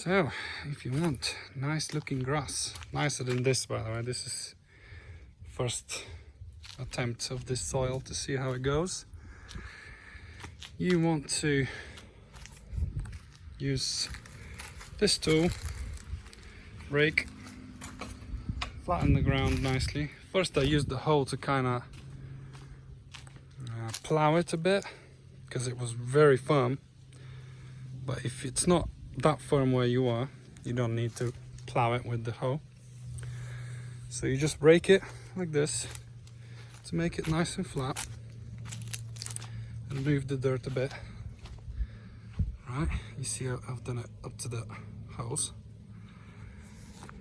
So, if you want nice looking grass, nicer than this by the way, this is first attempt of this soil to see how it goes. You want to use this tool, rake, flatten the ground nicely. First I used the hoe to kind of plow it a bit because it was very firm, but if it's not that firm where you are, you don't need to plow it with the hoe. So you just rake it like this to make it nice and flat and move the dirt a bit. Right, you see I've done it up to the holes.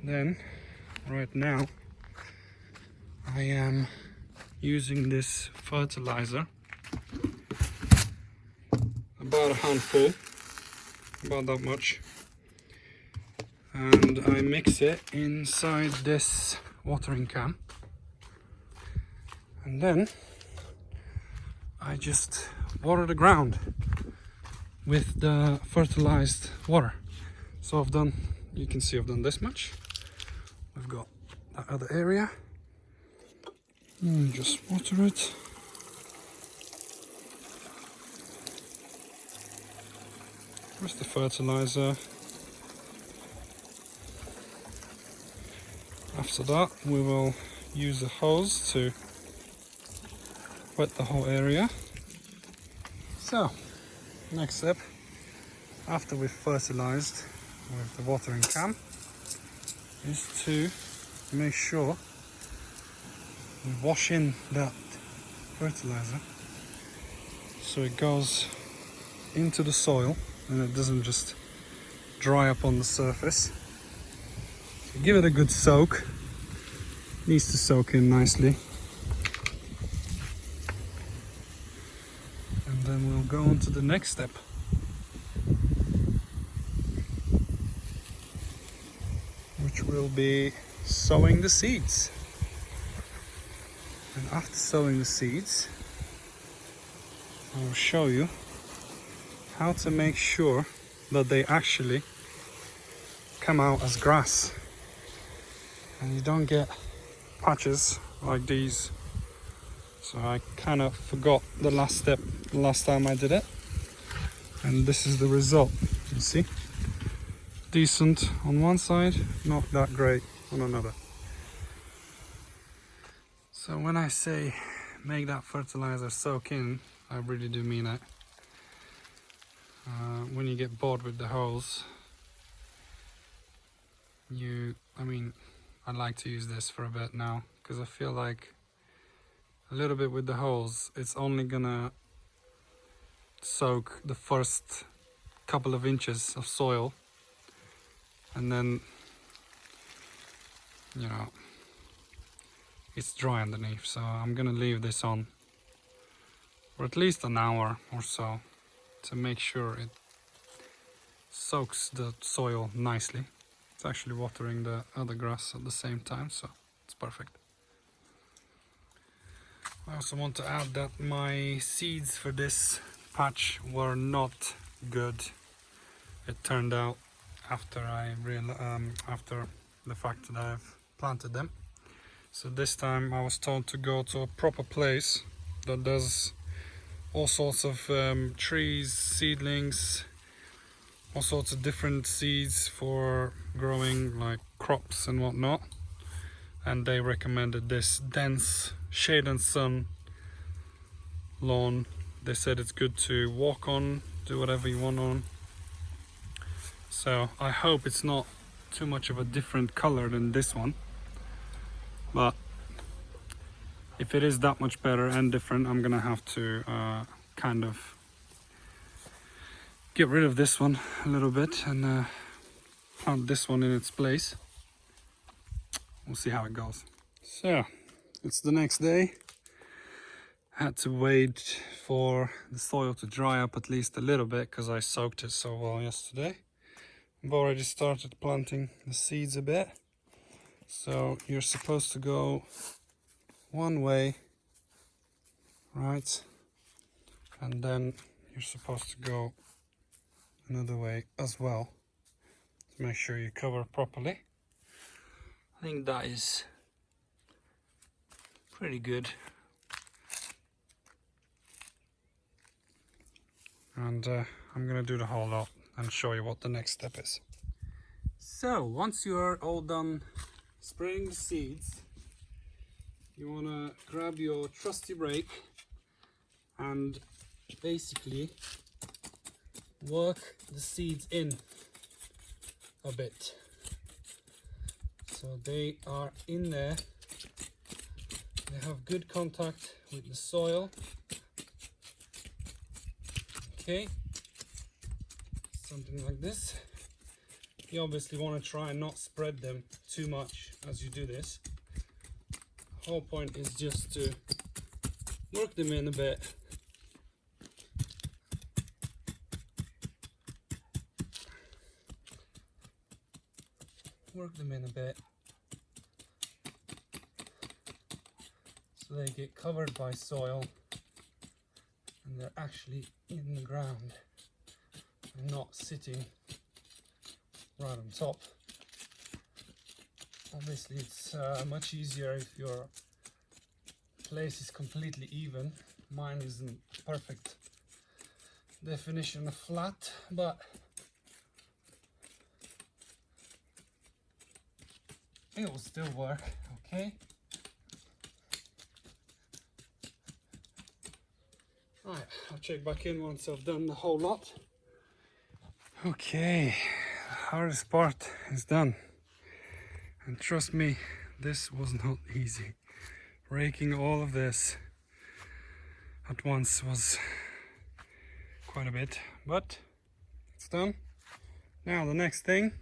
Then right now I am using this fertilizer, about a handful, about that much, and I mix it inside this watering can, and then I just water the ground with the fertilized water. So I've done, you can see I've done this much. I've got that other area, and just water it. Where's the fertilizer? After that we will use a hose to wet the whole area. So next step, after we've fertilized with the watering can, is to make sure we wash in that fertilizer so it goes into the soil and it doesn't just dry up on the surface. So give it a good soak. It needs to soak in nicely. And then we'll go on to the next step. Which will be sowing the seeds. And after sowing the seeds, I will show you how to make sure that they actually come out as grass and you don't get patches like these. So I kind of forgot the last step the last time I did it, and this is the result. You see, decent on one side, not that great on another. So when I say make that fertilizer soak in, I really do mean it. When you get bored with the holes, I like to use this for a bit now, because I feel like a little bit with the holes, it's only gonna soak the first couple of inches of soil, and then, you know, it's dry underneath. So I'm gonna leave this on for at least an hour or so to make sure it soaks the soil nicely. It's actually watering the other grass at the same time, so it's perfect. I also want to add that my seeds for this patch were not good. It turned out after after the fact that I've planted them. So this time I was told to go to a proper place that does all sorts of trees, seedlings, all sorts of different seeds for growing, like crops and whatnot. And they recommended this dense shade and sun lawn. They said it's good to walk on, do whatever you want on. So I hope it's not too much of a different color than this one, but if it is that much better and different, I'm gonna have to kind of get rid of this one a little bit and plant this one in its place. We'll see how it goes. So it's the next day. I had to wait for the soil to dry up at least a little bit because I soaked it so well yesterday. I've already started planting the seeds a bit. So you're supposed to go one way, right? And then you're supposed to go another way as well. to make sure you cover properly. I think that is pretty good. And I'm gonna do the whole lot and show you what the next step is. So once you are all done spraying the seeds, you wanna grab your trusty rake and basically work the seeds in a bit. So they are in there, they have good contact with the soil. Okay, something like this. You obviously want to try and not spread them too much as you do this. The whole point is just to work them in a bit. Work them in a bit so they get covered by soil and they're actually in the ground and not sitting right on top. Obviously it's much easier if your place is completely even. Mine isn't perfect definition of flat, but it will still work, okay? Right, I'll check back in once I've done the whole lot. Okay, the hardest part is done. And trust me, this was not easy. Raking all of this at once was quite a bit, but it's done. Now the next thing,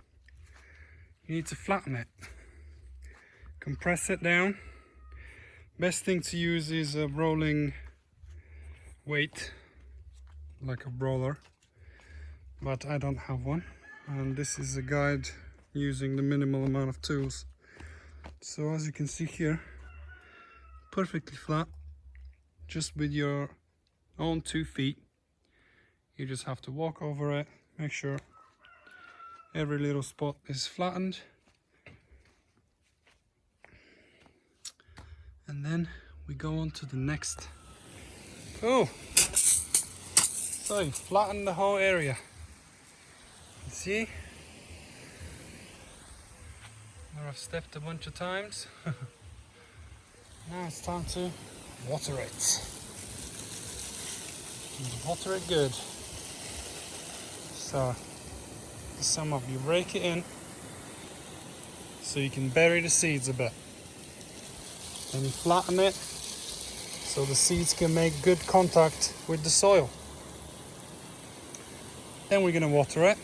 you need to flatten it. Compress it down. Best thing to use is a rolling weight, like a roller, but I don't have one, and this is a guide using the minimal amount of tools. So as you can see here, perfectly flat, just with your own 2 feet. You just have to walk over it, make sure every little spot is flattened, and then we go on to the next. Oh, so you flatten the whole area. See? Where I've stepped a bunch of times. Now it's time to water it. And water it good. So, some of you rake it in so you can bury the seeds a bit. Then you flatten it so the seeds can make good contact with the soil. Then we're going to water it,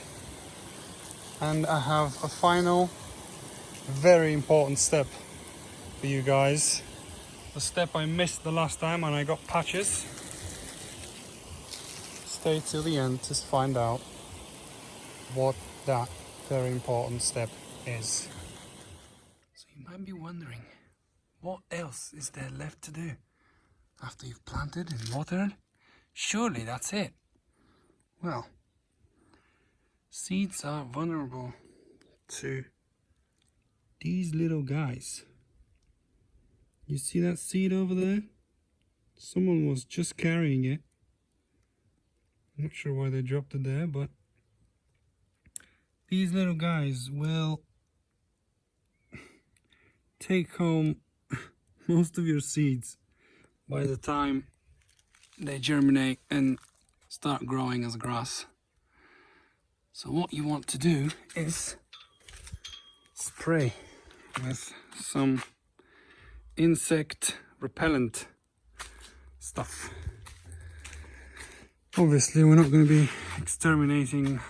and I have a final very important step for you guys. The step I missed the last time and I got patches. Stay till the end to find out what that very important step is. So you might be wondering, what else is there left to do after you've planted and watered? Surely that's it. Well, seeds are vulnerable to these little guys. You see that seed over there? Someone was just carrying it. I'm not sure why they dropped it there, but these little guys will take home most of your seeds by the time they germinate and start growing as grass. So what you want to do is spray with some insect repellent stuff. Obviously we're not going to be exterminating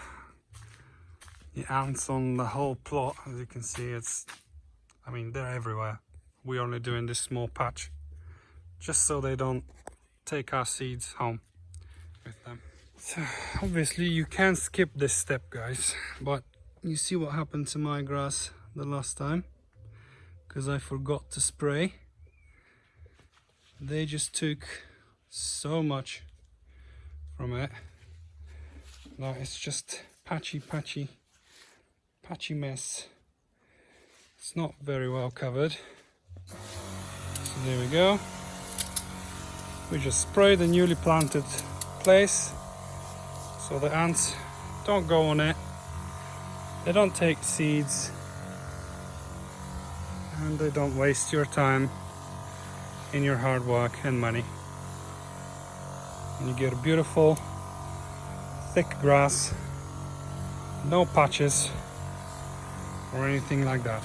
the ants on the whole plot. As you can see, they're everywhere. We're only doing this small patch just so they don't take our seeds home with them. So obviously you can skip this step, guys, but you see what happened to my grass the last time because I forgot to spray. They just took so much from it. Now it's just patchy patchy mess. It's not very well covered. So there we go. We just spray the newly planted place so the ants don't go on it. They don't take seeds and they don't waste your time in your hard work and money. And you get a beautiful thick grass, no patches or anything like that.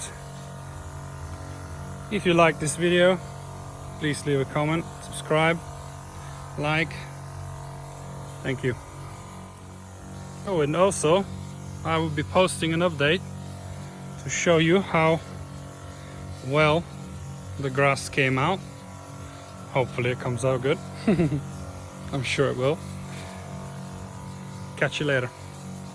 If you like this video, please leave a comment, subscribe, like. Thank you. Oh, and also I will be posting an update to show you how well the grass came out. Hopefully it comes out good. I'm sure it will. Catch you later.